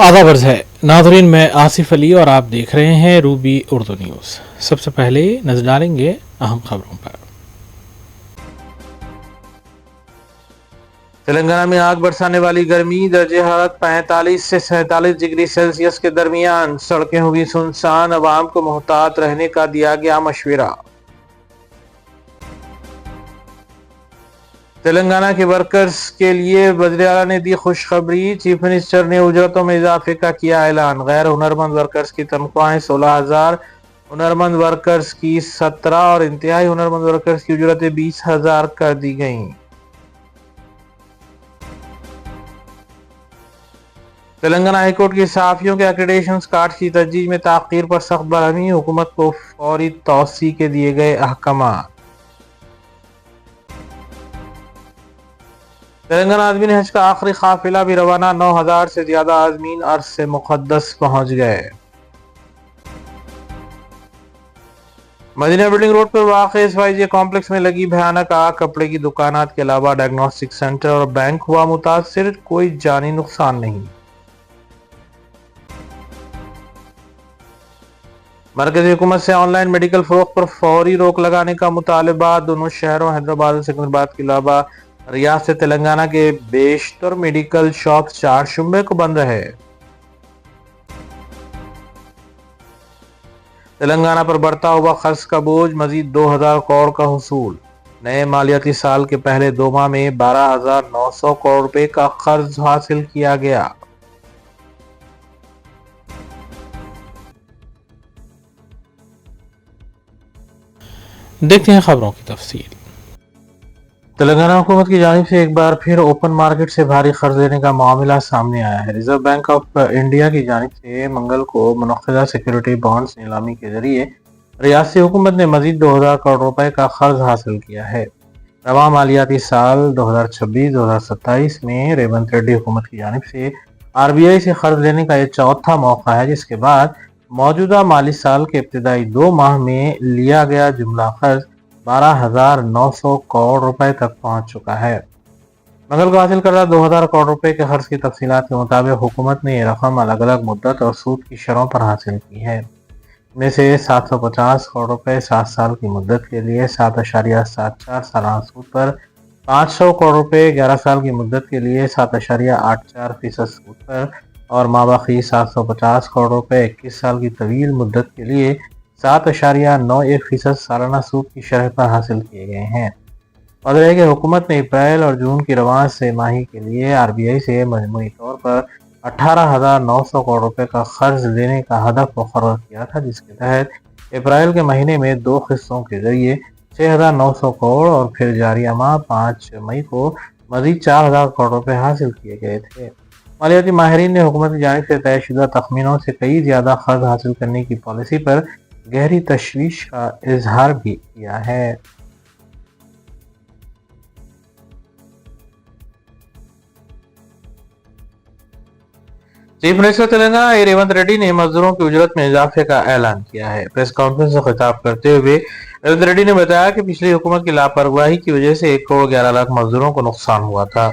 आधा वर्ज है नाज़रीन, मैं आसिफ अली और आप देख रहे हैं रूबी उर्दू न्यूज़। सबसे पहले नजर डालेंगे अहम खबरों पर। तेलंगाना में आग बरसाने वाली गर्मी, दर्जे हरारत 45 से 47 डिग्री सेल्सियस के दरमियान। सड़कें हुई सुनसान, अवाम को मोहतात रहने का दिया गया मशवरा। तेलंगाना के वर्कर्स के लिए वज़ीर आला ने दी खुशखबरी। चीफ मिनिस्टर ने उजरतों में इजाफे का किया ऐलान। गैर हुनरमंद वर्कर्स की तनख्वाहें 16,000, हुनरमंद वर्कर्स की 17 और इंतहाई हुनरमंद वर्कर्स की उजरतें 20,000 कर दी गईं। तेलंगाना हाईकोर्ट के सहाफियों के एक्रेडिटेशन कार्ड की तजदीद में ताख़ीर पर सख्त बरहमी। हुकूमत को फौरी तौसी के दिए गए अहकाम। तेलंगाना आज़मीन हज का आखिरी काफिला भी रवाना। 9,000 से ज्यादा आज़मीन अर्श से मुक़द्दस पहुंच गए। मदीना बिल्डिंग रोड पर वाक़े SYJ कॉम्प्लेक्स में लगी भयानक आग। कपड़े की दुकानात के अलावा डायग्नोस्टिक सेंटर और बैंक हुआ मुतासिर। कोई जानी नुकसान नहीं। मरकज़ी हुकूमत से ऑनलाइन मेडिकल फरोख्त पर फौरी रोक लगाने का मुतालबा। दोनों शहरों हैदराबाद और सिकंदराबाद के अलावा रियासत तेलंगाना के बेशतर मेडिकल शॉप 4 शुबे को बंद है। तेलंगाना पर बढ़ता हुआ खर्च का बोझ, मजीद 2,000 करोड़ का हुसूल। नए मालियाती साल के पहले 2 माह में 12,900 करोड़ रुपए का कर्ज हासिल किया गया। देखते हैं खबरों की तफसील। तेलंगाना हुकूमत की जानिब से एक बार फिर ओपन मार्केट से भारी कर्ज लेने का मामला सामने आया है। रिजर्व बैंक ऑफ इंडिया की जानिब से मंगल को मुनक्किदा सिक्योरिटी बॉन्ड्स नीलामी के जरिए रियासती हुकूमत ने मजीद 2,000 करोड़ रुपए का कर्ज हासिल किया है। रवां मालियाती साल 2026-2027 में रेवंत रेड्डी हुकूमत की जानिब से RBI से कर्ज लेने का यह चौथा मौका है, जिसके बाद मौजूदा माली साल के इब्तिदाई 2 माह में लिया गया जुमला कर्ज 12,900 करोड़ रुपए तक पहुंच चुका है। मंगल को हासिल करदा 2,000 करोड़ रुपए के खर्च की तफसीलात के मुताबिक हुकूमत ने यह रकम अलग अलग मुद्दत और सूद की शरहों पर हासिल की है। इनमें से 750 करोड़ रुपए 7 साल की मुद्दत के लिए 7.74 सालाना सूद पर, 500 करोड़ रुपए 11 साल की मुद्दत के लिए 7.84% सूद पर और माबाकी 750 करोड़ रुपए 21 साल की तवील मुद्दत के लिए 7.91% सालाना सूद की शरह पर हासिल किए गए हैं। वाज़ेह है कि हुकूमत ने अप्रैल और जून की रवां से माही के लिए RBI से मजमूई तौर पर 18,900 करोड़ रुपए का कर्ज लेने का हदफ मुकर्रर किया था, जिसके तहत अप्रैल के महीने में 2 किस्तों के जरिए 6,900 करोड़ और फिर जारिया माह 5 मई को मजीद 4,000 करोड़ रुपए हासिल किए गए थे। मालियाती माहिरीन ने हुकूमत की जानिब से तयशुदा तखमीनों से कई ज्यादा कर्ज हासिल करने की पॉलिसी पर गहरी तशवीश का इजहार भी किया है। चीफ मिनिस्टर तेलंगाना रेवंत रेड्डी ने मजदूरों की उजरत में इजाफे का ऐलान किया है। प्रेस कॉन्फ्रेंस से खिताब करते हुए रेवंत रेड्डी ने बताया कि पिछली हुकूमत की लापरवाही की वजह से 1 करोड़ 11 लाख मजदूरों को नुकसान हुआ था।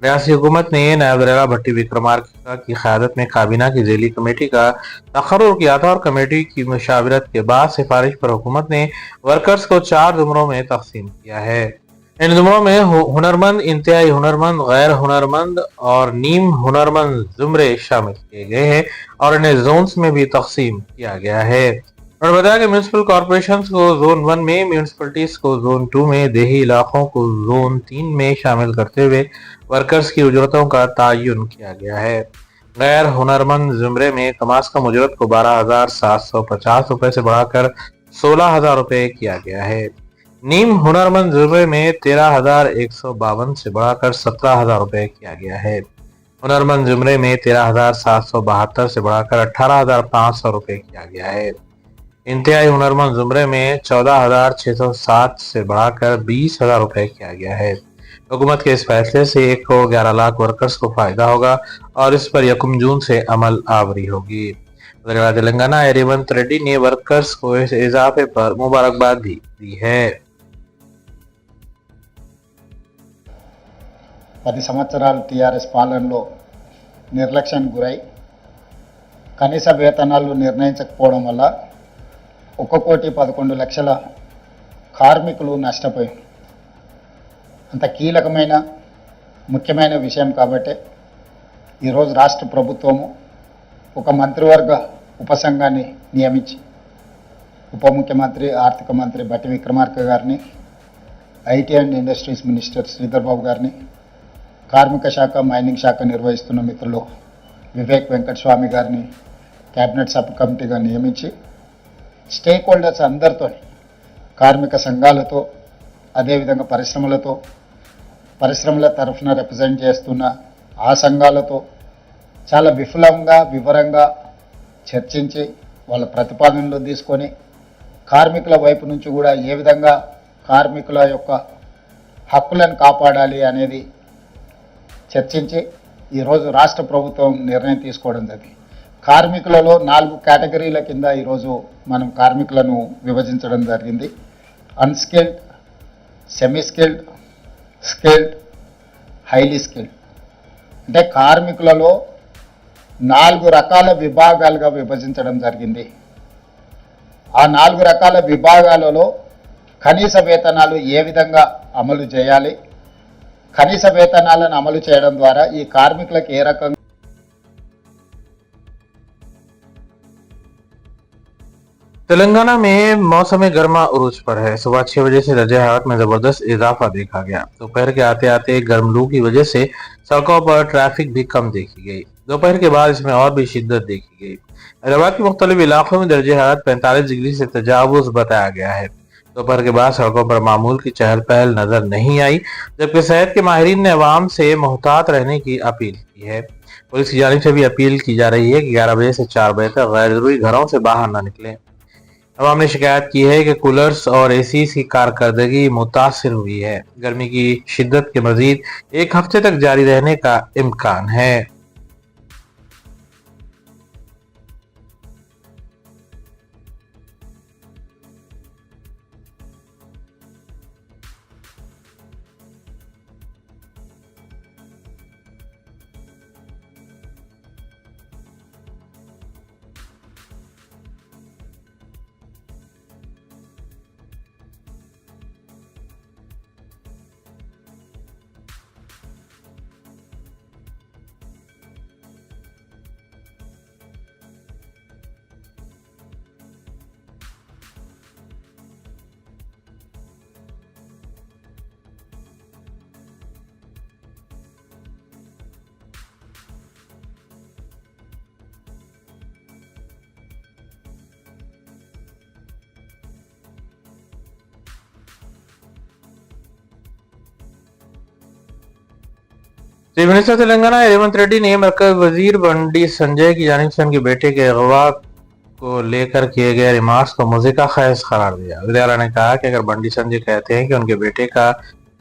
रियासती हुकूमत ने नायब वज़ीर आला भट्टी विक्रमार्का की क़यादत में काबीना की ज़ैली कमेटी का तक़र्रुर किया था और कमेटी की मशावरत के बाद सिफारिश पर हुकूमत ने वर्कर्स को 4 ज़ुमरों में तकसीम किया है। इन ज़ुमरों में हुनरमंद, इंतहाई हुनरमंद, गैर हुनरमंद और नीम हुनरमंद ज़ुमरे शामिल किए गए हैं और इन्हें जोन्स में भी तकसीम किया गया है। उन्होंने बताया कि म्यूनसिपल कॉरपोरेशन को जोन 1 में, म्यूनसिपलिटीज को जोन 2 में, देही इलाकों को जोन 3 में शामिल करते हुए वर्कर्स की उजरतों का तयन किया गया है। गैर हुनरमंद ज़ुमरे में कम अज़ कम उजरत को 12,750 रुपए से बढ़ाकर 16,000 रुपए किया गया है। नीम हुनरमंद ज़ुमरे में 13,152 से बढ़ाकर 17,000 रुपए किया गया है। हुनरमंद ज़ुमरे में 13,772 से बढ़ाकर 18,500 रुपए किया गया है। इंतहाई हुनरमंद ज़ुमरे में 14,607 से बढ़ाकर 20,000 रुपए किया गया है। हुकूमत के इस फैसले से 1 करोड़ 11 लाख वर्कर्स को फायदा होगा और इस पर 1 जून से अमल आवरी होगी। वज़ीर तेलंगाना रेवंत रेड्डी ने वर्कर्स को इस इजाफे पर मुबारकबाद भी दी है। 10 సంవత్సరాలు టీఆర్ఎస్ పాలనలో నిర్లక్ష్యానికి గురై కనీస వేతనాలు నిర్ణయించకపోవడం వల్ల 1,11,00,000 కార్మికులు నష్టపోయారు. అంత కీలకమైన ముఖ్యమైన విషయం కాబట్టి ఈరోజు రాష్ట్ర ప్రభుత్వము ఒక మంత్రివర్గ ఉపసంఘాన్ని నియమించి ఉప ముఖ్యమంత్రి ఆర్థిక మంత్రి బట్టి విక్రమార్క గారిని, IT and industries minister Sridhar Babu గారిని, కార్మిక శాఖ మైనింగ్ శాఖ నిర్వహిస్తున్న మిత్రులు వివేక్ వెంకటస్వామి గారిని క్యాబినెట్ సబ్ కమిటీగా నియమించి స్టేక్ హోల్డర్స్ అందరితో, కార్మిక సంఘాలతో, అదేవిధంగా పరిశ్రమల తరఫున రిప్రజెంట్ చేస్తున్న ఆ సంఘాలతో చాలా వివరంగా చర్చించి వాళ్ళ ప్రతిపాదనలు తీసుకొని కార్మికుల వైపు నుంచి కూడా ఏ విధంగా కార్మికుల యొక్క హక్కులను కాపాడాలి అనేది చర్చించి ఈరోజు రాష్ట్ర ప్రభుత్వం నిర్ణయం తీసుకోవడం జరిగింది. కార్మికులలో 4 కేటగిరీల కింద ఈరోజు మనం కార్మికులను విభజించడం జరిగింది. Unskilled, semi skilled, skilled, highly skilled. అంటే కార్మికులలో 4 రకాల విభాగాలుగా విభజించడం జరిగింది. ఆ 4 రకాల విభాగాలలో కనీస వేతనాలు ఏ విధంగా అమలు చేయాలి, కనీస వేతనాలను అమలు చేయడం ద్వారా ఈ కార్మికులకు ఏ రకంగా तेलंगाना में मौसम गर्मा उरूज पर है। सुबह 6 बजे से दर्जे हरारत में जबरदस्त इजाफा देखा गया। दोपहर के आते आते गर्म लू की वजह से सड़कों पर ट्रैफिक भी कम देखी गई। दोपहर के बाद इसमें और भी शिद्दत देखी गई। हैदराबाद के मुख्तलिफ इलाकों में दर्जे हरारत 45 डिग्री से तजावुज बताया गया है। दोपहर के बाद सड़कों पर मामूल की चहल पहल नजर नहीं आई, जबकि सेहत के माहिरीन ने अवाम से मुहतात रहने की अपील की है। पुलिस की जानिब से भी अपील की जा रही है कि 11 बजे से 4 बजे तक गैर जरूरी घरों से बाहर न निकलें। अवाम ने शिकायत की है कि कूलर्स और एसी की कारकर्दगी मुतासिर हुई है। गर्मी की शिद्दत के मजीद 1 हफ्ते तक जारी रहने का इम्कान है। चीफ मिनिस्टर तेलंगाना रेवंत रेड्डी ने मरकज वजीर बंडी संजय की जानिब से उनके बेटे के अगवा को लेकर किए गए रिमार्क्स को मुज़िका खैज करार दिया। वज़ीर ने कहा कि अगर बंडी संजय कहते हैं कि उनके बेटे का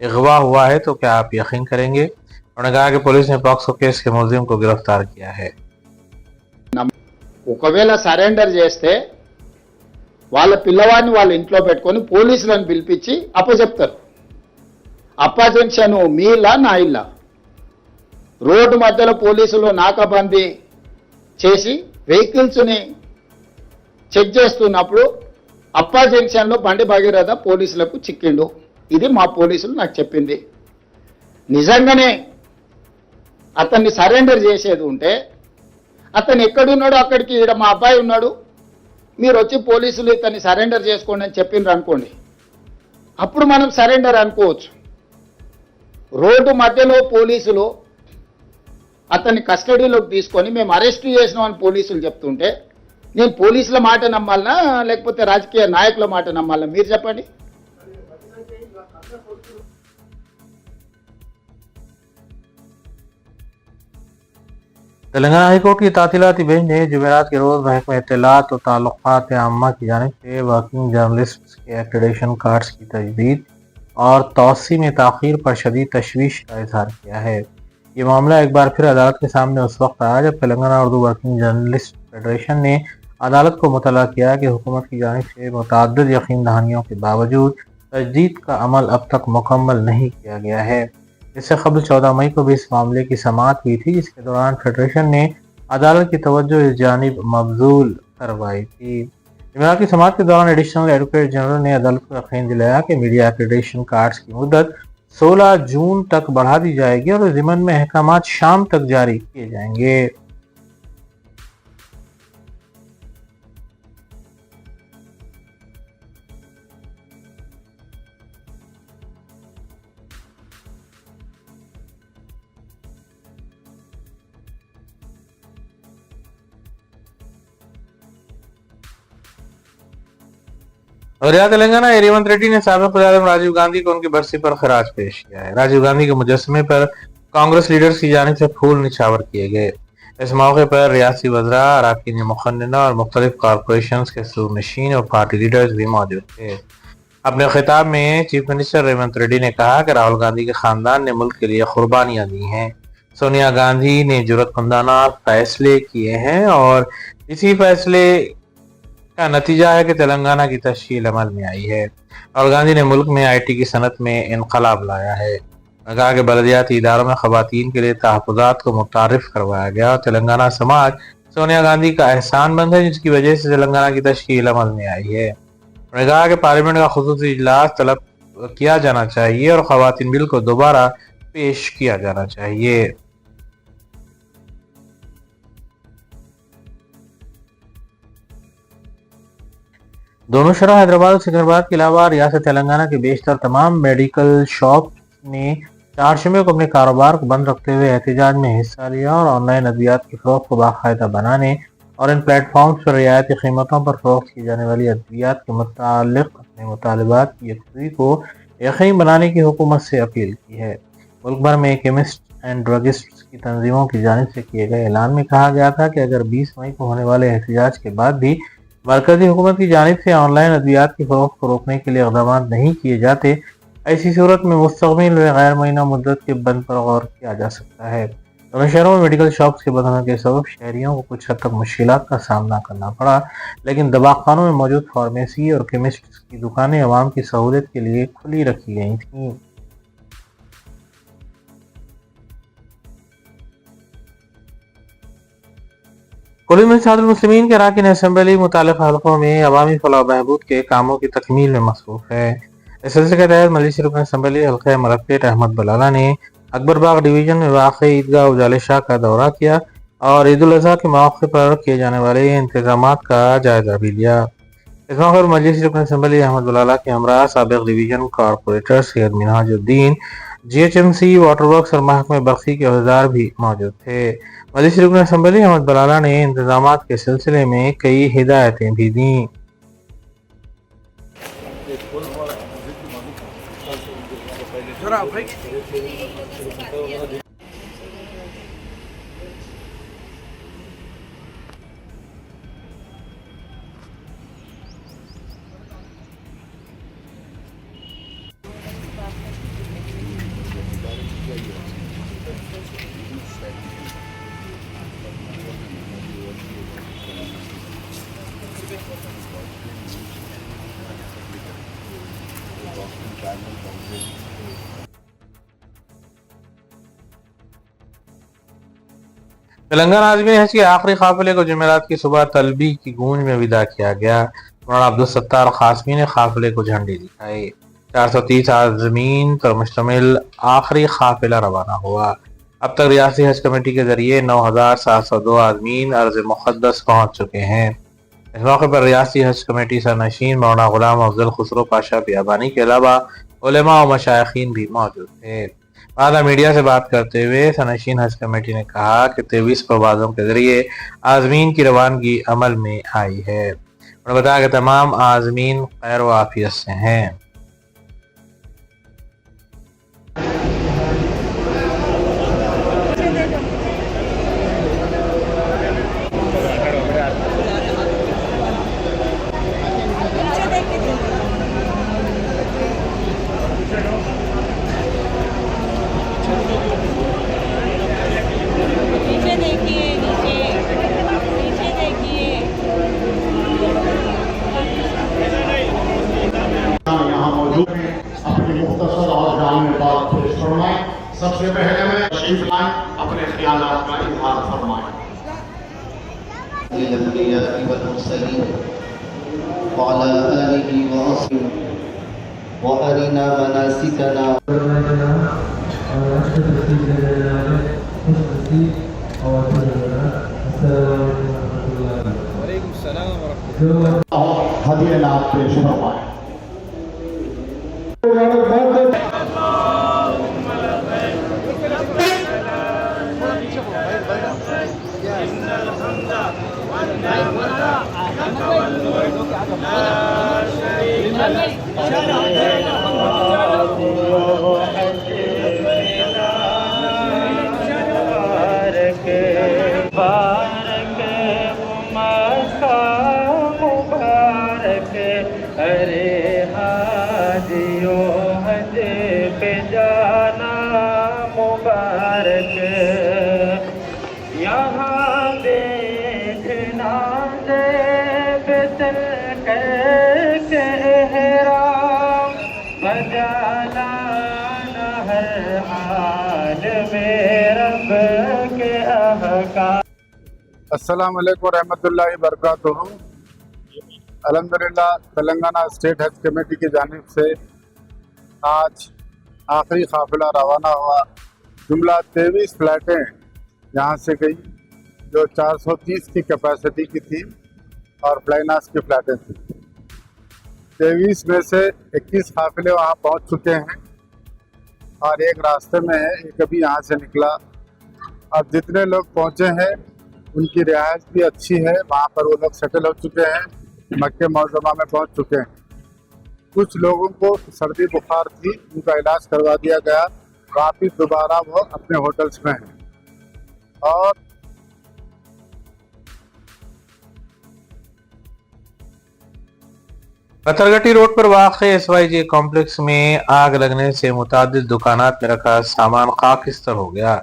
अगवा हुआ है तो क्या आप यकीन करेंगे। उन्होंने कहा कि पुलिस ने पॉक्सो केस के मुलजिम को गिरफ्तार किया है। ఒకవేళ సరెండర్ చేస్తే వాళ్ళ పిల్లవాడిని వాళ్ళ ఇంట్లో పెట్టుకొని పోలీసులను పిలిపించి అప్పచెప్తారు. అప్పజెన్షన్ మీ ఇల్లా నా ఇల్లా? రోడ్డు మధ్యలో పోలీసులు నాకాబందీ చేసి వెహికల్స్ని చెక్ చేస్తున్నప్పుడు అప్పా జంక్షన్లో బండి భగీరథ పోలీసులకు చిక్కిండు. ఇది మా పోలీసులు నాకు చెప్పింది. నిజంగానే అతన్ని సరెండర్ చేసేది ఉంటే అతను ఎక్కడున్నాడో అక్కడికి ఈడ మా అబ్బాయి ఉన్నాడు, మీరు వచ్చి పోలీసులు ఇతన్ని సరెండర్ చేసుకోండి అని చెప్పిండ్రు అనుకోండి, అప్పుడు మనం సరెండర్ అనుకోవచ్చు. రోడ్డు మధ్యలో పోలీసులు అతన్ని కస్టడీలోకి తీసుకొని మేము అరెస్ట్ చేసినామని పోలీసులు చెప్తుంటే నేను పోలీసుల మాట నమ్మాలనా లేకపోతే రాజకీయ నాయకుల మాట నమ్మాలనా మీరు చెప్పండి. तेलंगाना हाईकोर्ट की तातीलाती बेंच ने जुमेरात के रोज महकमा इत्तलात और ताल्लुकात आम्मा की जानिब से वर्किंग जर्नलिस्ट के एक्रेडिटेशन कार्ड्स की तजदीद और तौसी में ताखीर पर शदीद तशवीश का इजहार किया है। ये मामला एक बार फिर अदालत के सामने उस वक्त आया जब Telangana Urdu working journalist federation ने अदालत को मुतला किया कि हुकूमत की जानिब से मुतअद्दिद यकीन दहानियों के बावजूद तजदीद का अमल अब तक मुकम्मल नहीं किया गया है। इससे कबल 14 मई को भी इस मामले की समाअत हुई थी, जिसके दौरान फेडरेशन ने عدالت کی توجہ اس جانب مبذول کروائی تھی۔ جمعرات کی سماعت کے دوران ایڈیشنل ایڈوکیٹ جنرل نے عدالت کو یقین دلایا کہ میڈیا ایکریڈیشن کارڈز کی مدت 16 جون تک بڑھا دی جائے گی اور اس ضمن میں احکامات شام تک جاری کیے جائیں گے۔ وزیر تلنگانہ ریونت ریڈی نے سابق وزیر اعظم راجیو گاندھی کو ان کی برسی پر خراج پیش کیا ہے۔ راجیو گاندھی کے مجسمے پر کانگریس لیڈرز کی جانب سے پھول نچھاور کیے گئے۔ اس موقع پر ریاستی وزراء، اراکین مقننہ اور مختلف کارپوریشنز کے صدورنشین اور پارٹی لیڈرز بھی موجود تھے۔ اپنے خطاب میں چیف منسٹر ریونت ریڈی نے کہا کہ راہل گاندھی کے خاندان نے ملک کے لیے قربانیاں دی ہیں۔ سونیا گاندھی نے جرأت مندانہ فیصلے کیے ہیں اور اسی فیصلے کا نتیجہ ہے کہ تلنگانہ کی تشکیل عمل میں آئی ہے۔ راہل گاندھی نے ملک میں آئی ٹی کی صنعت میں انقلاب لایا ہے۔ انہوں نے کہا کہ بلدیاتی اداروں میں خواتین کے لیے تحفظات کو متعارف کروایا گیا اور تلنگانہ سماج سونیا گاندھی کا احسان مند ہے جس کی وجہ سے تلنگانہ کی تشکیل عمل میں آئی ہے۔ انہوں نے کہا کہ پارلیمنٹ کا خصوصی اجلاس طلب کیا جانا چاہیے اور خواتین بل کو دوبارہ پیش کیا جانا چاہیے۔ دونوں شہروں حیدرآباد اور سکندرآباد کے علاوہ ریاست تلنگانہ کے بیشتر تمام میڈیکل شاپس نے چہارشنبے کو اپنے کاروبار کو بند رکھتے ہوئے احتجاج میں حصہ لیا اور آن لائن ادویات کی فروخت کو باقاعدہ بنانے اور ان پلیٹ فارمز پر رعایتی قیمتوں پر فروخت کی جانے والی ادویات کے متعلق اپنے مطالبات کی یکسوئی کو یقینی بنانے کی حکومت سے اپیل کی ہے۔ ملک بھر میں کیمسٹ اینڈ ڈرگسٹس کی تنظیموں کی جانب سے کیے گئے اعلان میں کہا گیا تھا کہ اگر 20 مئی کو ہونے والے احتجاج کے بعد بھی مرکزی حکومت کی جانب سے آن لائن ادویات کی فروخت کو روکنے کے لیے اقدامات نہیں کیے جاتے، ایسی صورت میں مستقبل میں غیر معینہ مدت کے بند پر غور کیا جا سکتا ہے۔ دونوں شہروں میں میڈیکل شاپس کے بند ہونے کے سبب شہریوں کو کچھ حد تک مشکلات کا سامنا کرنا پڑا، لیکن دواخانوں میں موجود فارمیسی اور کیمسٹس کی دکانیں عوام کی سہولت کے لیے کھلی رکھی گئی تھیں۔ کل مجلس المسلمین کے اراکین اسمبلی متعلقہ حلقوں میں عوامی فلاح و بہبود کے کاموں کی تکمیل میں مصروف ہے۔ اس سلسلے کے تحت مجلسی رکن اسمبلی حلقہ مرکیٹ احمد بلالہ نے اکبر باغ ڈویژن میں واقع عیدگاہ اجالے شاہ کا دورہ کیا اور عید الاضحیٰ کے موقع پر کیے جانے والے انتظامات کا جائزہ بھی لیا۔ اس موقع پر مجلسی رکن اسمبلی احمد بلالہ کے ہمراہ سابق ڈویژن کارپوریٹر سید منہاج الدین، GHMC واٹر ورکس اور محکمہ برقی کے عہدیدار بھی موجود تھے۔ مجلسی رکن اسمبلی احمد بلالہ نے انتظامات کے سلسلے میں کئی ہدایتیں بھی دیں۔ تلنگانہ عازمین حج کے آخری قافلے کو جمعرات کی صبح تلبیہ کی گونج میں وداع کیا گیا۔ مولانا عبدالستار قاسمی نے قافلے کو جھنڈی دکھائی۔ 430 عازمین پر مشتمل آخری قافلہ روانہ ہوا۔ اب تک ریاستی حج کمیٹی کے ذریعے 9702 عازمین ارض مقدس پہنچ چکے ہیں۔ اس موقع پر ریاستی حج کمیٹی سرنشین مولانا غلام افضل خسرو پاشا بیابانی کے علاوہ علماء و مشائخین بھی موجود تھے۔ بعد میڈیا سے بات کرتے ہوئے سرنشین حج کمیٹی نے کہا کہ 23 پروازوں کے ذریعے عازمین کی روانگی عمل میں آئی ہے۔ انہوں نے بتایا کہ تمام عازمین خیر و عافیت سے ہیں۔ اپنی مختصر اور جامع بات پیش فرمائیں۔ سب سے پہلے میں تشریف لائیں، اپنے خیالات کا اظہار فرمائیں۔ الأنبياء والمرسلين وعلى آله وأصحابه وأرنا مناسكنا हदिया नाम पेश फरमाए। अस्सलाम वालेकुम रहमतुल्लाहि बरकातुहू। अल्हम्दुलिल्लाह तेलंगाना स्टेट हज कमेटी की जानिब से आज आखिरी काफिला रवाना हुआ। जुमला 23 फ्लैटें यहाँ से गई जो 430 की कैपेसिटी की थी और फ्लाइनास की फ्लैटें थी। 23 में से 21 काफिले वहाँ पहुँच चुके हैं और एक रास्ते में है, एक अभी यहाँ से निकला। अब जितने लोग पहुँचे हैं उनकी रिहाइश भी अच्छी है, वहाँ पर वो लोग सेटल हो चुके हैं, मक्के मौज़मा में पहुँच चुके हैं। कुछ लोगों को सर्दी बुखार थी, उनका इलाज करवा दिया गया, वापिस दोबारा वो अपने होटल्स में हैं। और पत्थरगट्टी रोड पर वाक़े SYJ कॉम्प्लेक्स में आग लगने से मुतादिद दुकानात में रखा सामान खाकिस्तर हो गया।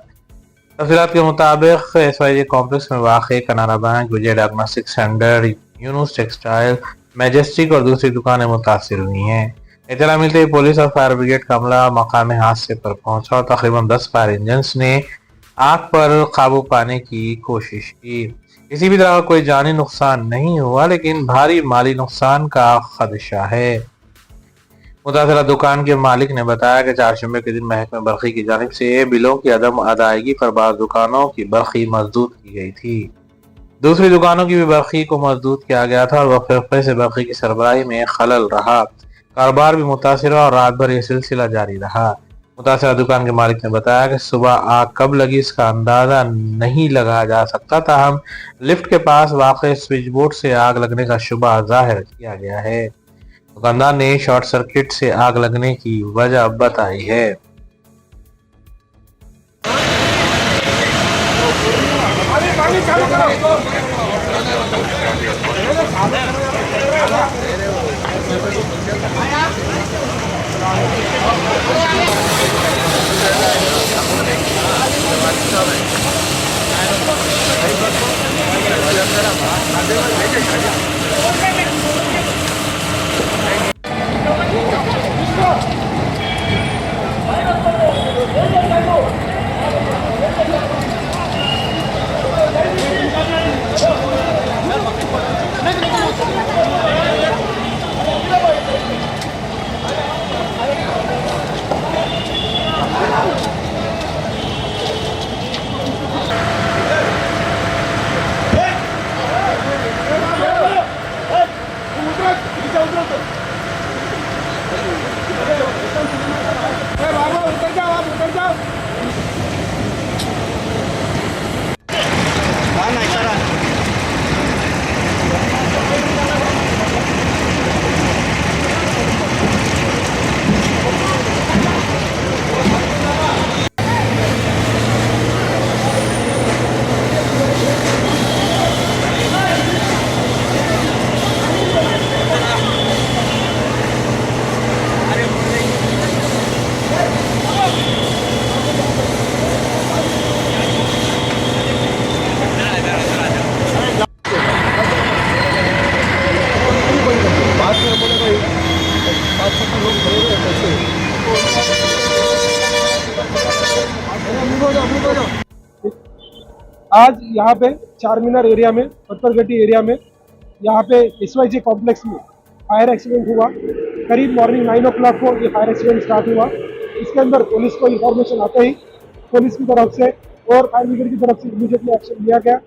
तफसीलात के मुताबिक SYJ कॉम्प्लेक्स में वाक़े Canara bank, Vijay diagnostic centre, Yunus textile, Majestic और दूसरी दुकानें मुतासिर हुई हैं। इत्तला मिलते ही पुलिस और फायर ब्रिगेड का अमला मकाम हादसे पर पहुंचा और तकरीबन 10 फायर इंजन्स ने आग पर काबू पाने की कोशिश की। किसी भी तरह का कोई जानी नुकसान नहीं हुआ, लेकिन भारी माली नुकसान का खदशा है। मुतासरा दुकान के मालिक ने बताया कि चारशंबे के दिन महकमे बरक़ी की जानिब से बिलों की अदम अदायगी पर बाद दुकानों की बरक़ी मजदूद की गई थी। दूसरी दुकानों की भी बरक़ी को मजदूद किया गया था और वक्फे वक्फे से बरक़ी की सरबराही में खलल रहा। कारोबार भी मुतासर और रात भर यह सिलसिला जारी रहा। मुतासरा दुकान के मालिक ने बताया कि सुबह आग कब लगी इसका अंदाजा नहीं लगाया जा सकता, ताहम लिफ्ट के पास वाक़े स्विच बोर्ड से आग लगने का शुबा जाहिर किया गया है। दुकानदार ने शॉर्ट सर्किट से आग लगने की वजह बताई है। आज यहाँ पे चार मीनार एरिया में, पत्थरगट्टी एरिया में, यहाँ पे SYG कॉम्प्लेक्स में फायर एक्सीडेंट हुआ। करीब मॉर्निंग 9 o'clock को ये फायर एक्सीडेंट स्टार्ट हुआ। इसके अंदर पुलिस को इंफॉर्मेशन आते ही पुलिस की तरफ से और फायर ब्रिगेड की तरफ से इमीडिएटली एक्शन लिया गया।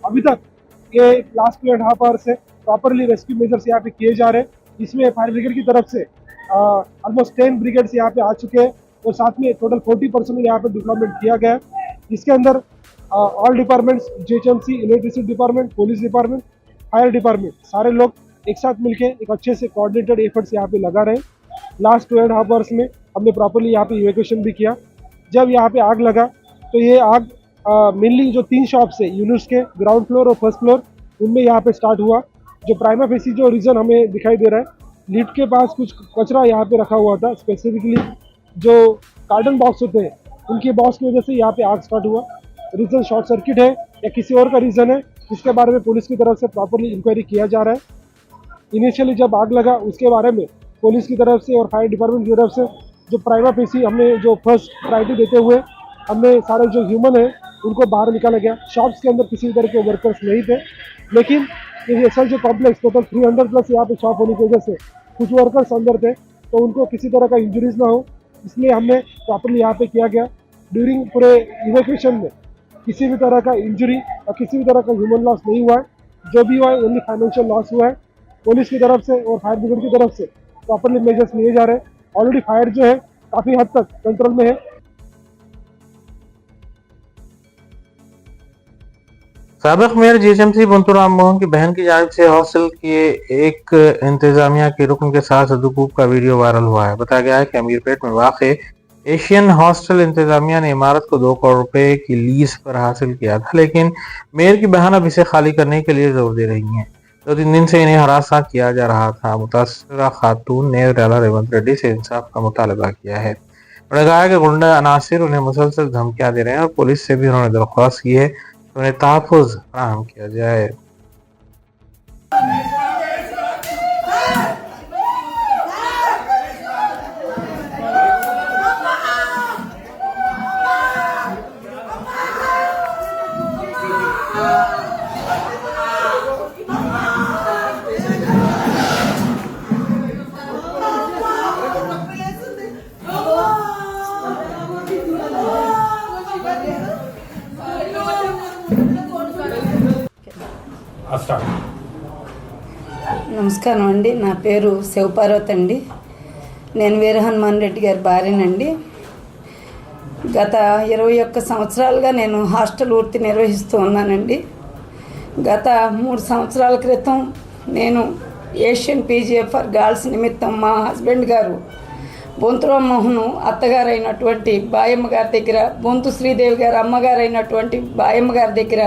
अभी तक ये लास्ट 2.5 आवर से प्रॉपरली रेस्क्यू मेजर्स यहाँ पे किए जा रहे हैं। इसमें फायर ब्रिगेड की तरफ से ऑलमोस्ट 10 ब्रिगेड्स यहाँ पे आ चुके हैं और साथ में टोटल 40% यहाँ पे डिप्लॉयमेंट किया गया है। इसके अंदर all departments, GHMC, electricity department, police department, fire department, सारे लोग एक साथ मिलके एक अच्छे से कोऑर्डिनेटेड एफर्ट्स यहाँ पे लगा रहे हैं। लास्ट 2.5 आवर्स में हमने प्रॉपरली यहाँ पे इवैक्यूएशन भी किया। जब यहाँ पे आग लगा तो ये आग मेनली जो 3 शॉप्स है यूनिट्स के ग्राउंड फ्लोर और फर्स्ट फ्लोर, उनमें यहाँ पे स्टार्ट हुआ। जो प्राइमा फेसी जो रीज़न हमें दिखाई दे रहा है, लिफ्ट के पास कुछ कचरा यहाँ पे रखा हुआ था, स्पेसिफिकली जो कार्टन बॉक्स होते हैं उनके बॉक्स की वजह से यहाँ पे आग स्टार्ट हुआ। रीज़न शॉर्ट सर्किट है या किसी और का रीज़न है, इसके बारे में पुलिस की तरफ से प्रॉपरली इंक्वायरी किया जा रहा है। इनिशियली जब आग लगा उसके बारे में पुलिस की तरफ से और फायर डिपार्टमेंट की तरफ से जो प्राइमा फेसी हमने जो फर्स्ट प्रायोरिटी देते हुए हमने सारे जो ह्यूमन है उनको बाहर निकाला गया। शॉप्स के अंदर किसी तरह के वर्कर्स नहीं थे, लेकिन ये SLG कॉम्प्लेक्स टोटल 300+ यहाँ पे शॉप होने की वजह से कुछ वर्कर्स अंदर थे, तो उनको किसी तरह का इंजरीज ना हो इसलिए हमने प्रॉपरली यहाँ पे किया गया। ड्यूरिंग पूरे इवैक्यूएशन में किसी भी तरह का इंजरी या किसी भी तरह का ह्यूमन लॉस नहीं हुआ है। जो भी हुआ है ओनली फाइनेंशियल लॉस हुआ है। पुलिस की तरफ से और फायर ब्रिगेड की तरफ से प्रॉपरली मेजर्स लिए जा रहे हैं। ऑलरेडी फायर जो है काफ़ी हद तक कंट्रोल में है। साबिक मेयर GHMC बुंतू राम मोहन की बहन की जानिब से हॉस्टल के एक इंतजामिया के रुकन के साथ सदुकूब का वीडियो वायरल हुआ है। बताया गया है कि अमीरपेट में वाक़े एशियन हॉस्टल इंतजामिया ने इमारत को 2 करोड़ रुपए की लीज पर हासिल किया था, लेकिन मेयर की बहन अब इसे खाली करने के लिए जोर दे रही हैं। 2-3 दिन से इन्हें हरासा किया जा रहा था। मुतासरा खातून ने रैला रेवंत रेड्डी से इंसाफ का मुतालबा किया है। उन्होंने कहा कि गुंडा अनासिर उन्हें मुसलसल धमकियां दे रहे हैं और पुलिस से भी उन्होंने दरख्वास्त की है कि उन्हें तहफ़्फ़ुज़ फराहम किया जाए। నమస్కారం అండి. నా పేరు శివపార్వతి అండి. నేను వీర హనుమాన్ రెడ్డి గారి భార్యనండి. గత 21 సంవత్సరాలుగా నేను హాస్టల్ వృత్తి నిర్వహిస్తూ ఉన్నానండి. గత 3 సంవత్సరాల క్రితం నేను ఏషియన్ PGF ఫర్ గర్ల్స్ నిమిత్తం మా హస్బెండ్ గారు బొంతురామ్ మోహన్ అత్తగారు అయినటువంటి బాయమ్మ గారి దగ్గర, బొంతు శ్రీదేవి గారు అమ్మగారు అయినటువంటి బాయమ్మ గారి దగ్గర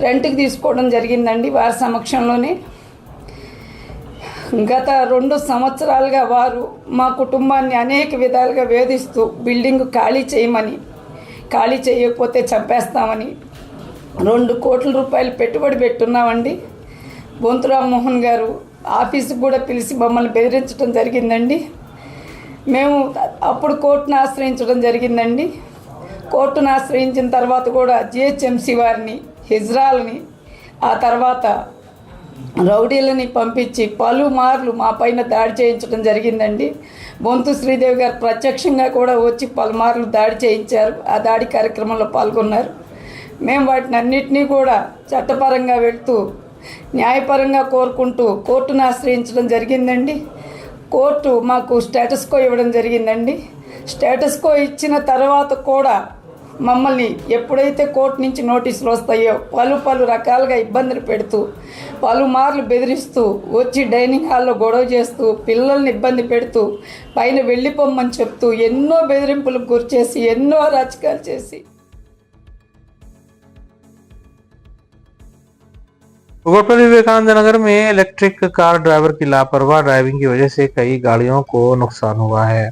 రెంట్కి తీసుకోవడం జరిగిందండి వారి సమక్షంలోనే. గత 2 సంవత్సరాలుగా వారు మా కుటుంబాన్ని అనేక విధాలుగా వేధిస్తూ బిల్డింగ్ ఖాళీ చేయమని, ఖాళీ చేయకపోతే చంపేస్తామని 2 కోట్ల రూపాయలు పెట్టుబడి పెట్టున్నామండి. బొంతురామ్ మోహన్ గారు ఆఫీసుకు కూడా పిలిచి మమ్మల్ని బెదిరించడం జరిగిందండి. మేము అప్పుడు కోర్టును ఆశ్రయించడం జరిగిందండి. కోర్టును ఆశ్రయించిన తర్వాత కూడా GHMC వారిని, హిజ్రాల్ని, ఆ తర్వాత రౌడీలని పంపించి పలుమార్లు మా పైన దాడి చేయించడం జరిగిందండి. బొంతు శ్రీదేవి గారు ప్రత్యక్షంగా కూడా వచ్చి పలుమార్లు దాడి చేయించారు. ఆ దాడి కార్యక్రమంలో పాల్గొన్నారు. మేము వాటిని అన్నిటినీ కూడా చట్టపరంగా వెళ్తూ న్యాయపరంగా కోరుకుంటూ కోర్టును ఆశ్రయించడం జరిగిందండి. కోర్టు మాకు స్టేటస్ కో ఇవ్వడం జరిగిందండి. స్టేటస్ కో ఇచ్చిన తర్వాత కూడా మమ్మల్ని ఎప్పుడైతే కోర్టు నుంచి నోటీసులు వస్తాయో పలు రకాలుగా ఇబ్బందులు పెడుతూ, పలుమార్లు బెదిరిస్తూ, వచ్చి డైనింగ్ హాల్లో గొడవ చేస్తూ, పిల్లల్ని ఇబ్బంది పెడుతూ, పైన వెళ్ళిపోమ్మని చెప్తూ ఎన్నో బెదిరింపులకు గురిచేసి, ఎన్నో అరాచకాలు చేసి गोपल विवेकानंद नगर में इलेक्ट्रिक कार ड्राइवर की लापरवाह ड्राइविंग की वजह से कई गाड़ियों को नुकसान हुआ है।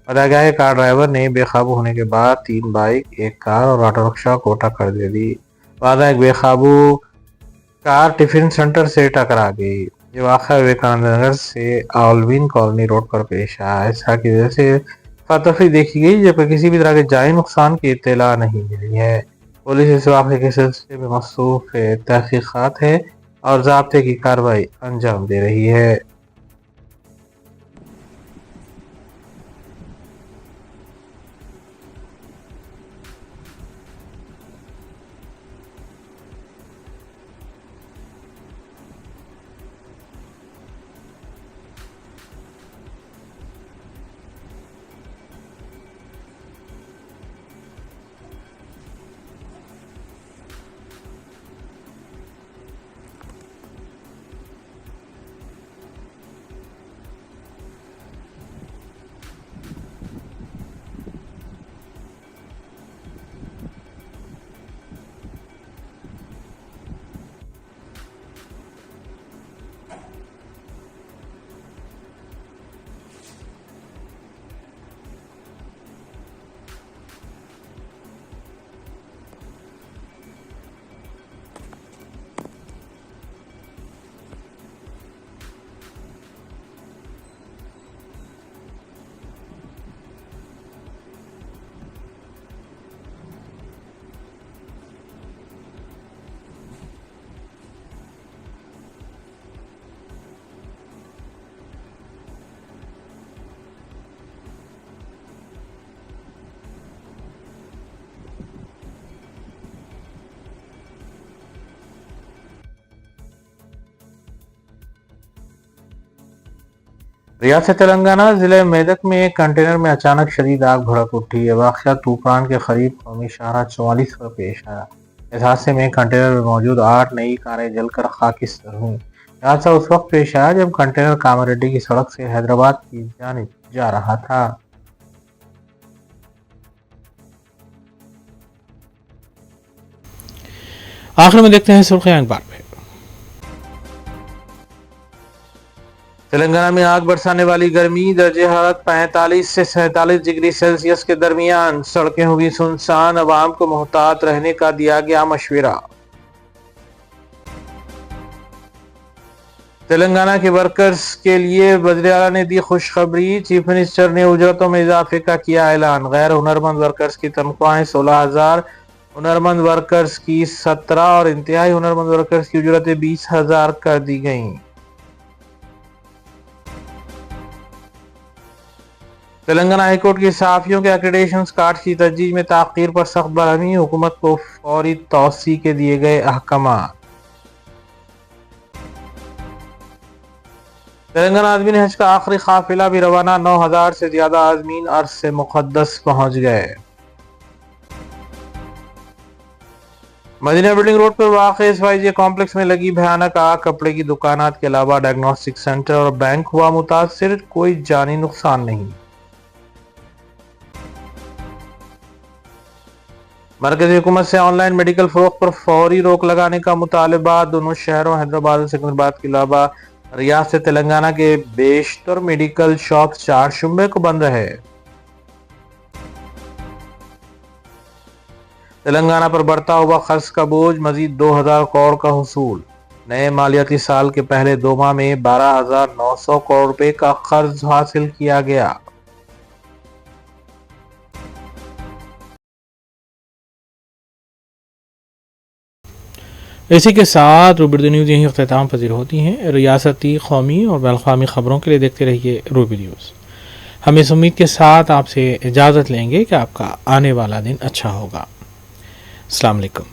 बताया गया है कार ड्राइवर ने बेकाबू होने के बाद 3 बाइक, 1 कार और ऑटो रिक्शा को टक्कर दे दी। बाद एक बेकाबू कार टिफिन सेंटर से टकरा गई। ये वाक़या विवेकानंद नगर से आलवीन कॉलोनी रोड पर पेश आया। इस की वजह से अफरा-तफरी देखी गई, जबकि किसी भी तरह के जानी नुकसान की इत्तला नहीं मिली है। पुलिस इस वाक़े के सिलसिले में मसरूफ़ तहक़ीक़ात है और ज़ाब्ते की कार्रवाई अंजाम दे रही है। रियासत तेलंगाना ज़िले मेदक में एक कंटेनर में अचानक शदीद आग भड़क उठी। ये वाक़या तूफान के करीब कौमी शाहरा 44 पर पेश आया। इस हादसे में कंटेनर में मौजूद 8 नई कारें जलकर खाकिस्तर हुईं। हादसा उस वक्त पेश आया जब कंटेनर कामारेड्डी की सड़क से हैदराबाद की जानिब जा रहा था। आखिर में देखते हैं सुर्खियां अखबार में। तेलंगाना में आग बरसाने वाली गर्मी, दर्जे हरारत 45 से 47 डिग्री सेल्सियस के दरमियान। सड़कें होगी सुनसान, अवाम को मोहतात रहने का दिया गया मशवरा। तेलंगाना के वर्कर्स के लिए वज़ीर-ए-आला ने दी खुशखबरी। चीफ मिनिस्टर ने उजरतों में इजाफे का किया ऐलान। गैर हुनरमंद वर्कर्स की तनख्वाहें 16,000, हुनरमंद वर्कर्स की 17 और इंतहाई हुनरमंद वर्कर्स की उजरतें 20,000 कर दी गईं। तेलंगाना हाईकोर्ट की सहाफ़ियों के एक्रेडिटेशन कार्ड की तजदीद में ताख़ीर पर सख्त बरहमी, हुकूमत को फौरी तौसी के दिए गए अहकामात। तेलंगाना आज़मीन हज का आखिरी काफिला भी रवाना, 9,000 से ज्यादा आज़मीन अर्श से मुक़द्दस पहुंच गए। मदीना बिल्डिंग रोड पर वाक़ SYJ कॉम्प्लेक्स में लगी भयानक आग, कपड़े की दुकानात के अलावा डायग्नोस्टिक सेंटर और बैंक हुआ मुतासिर, कोई जानी नुकसान नहीं। मरकज़ी हुकूमत से ऑनलाइन मेडिकल फरोख्त पर फौरी रोक लगाने का मुतालबा। दोनों शहरों हैदराबाद और सिकंदराबाद के अलावा रियासत तेलंगाना के बेशतर मेडिकल शॉप 4 शुबे को बंद रहे। तेलंगाना पर बढ़ता हुआ खर्च का बोझ, मजीद 2,000 करोड़ का हुसूल। नए मालियाती साल के पहले 2 माह में 12,900 करोड़ रुपए का कर्ज हासिल किया गया। इसी के साथ रूबी न्यूज़ यहीं अख्ताम पजीर होती हैं। रियासती, कौमी और बैनुल-अक़वामी ख़बरों के लिए देखते रहिए रूबी न्यूज़। हम इस उम्मीद के साथ आपसे इजाज़त लेंगे कि आपका आने वाला दिन अच्छा होगा। अस्सलाम वालेकुम।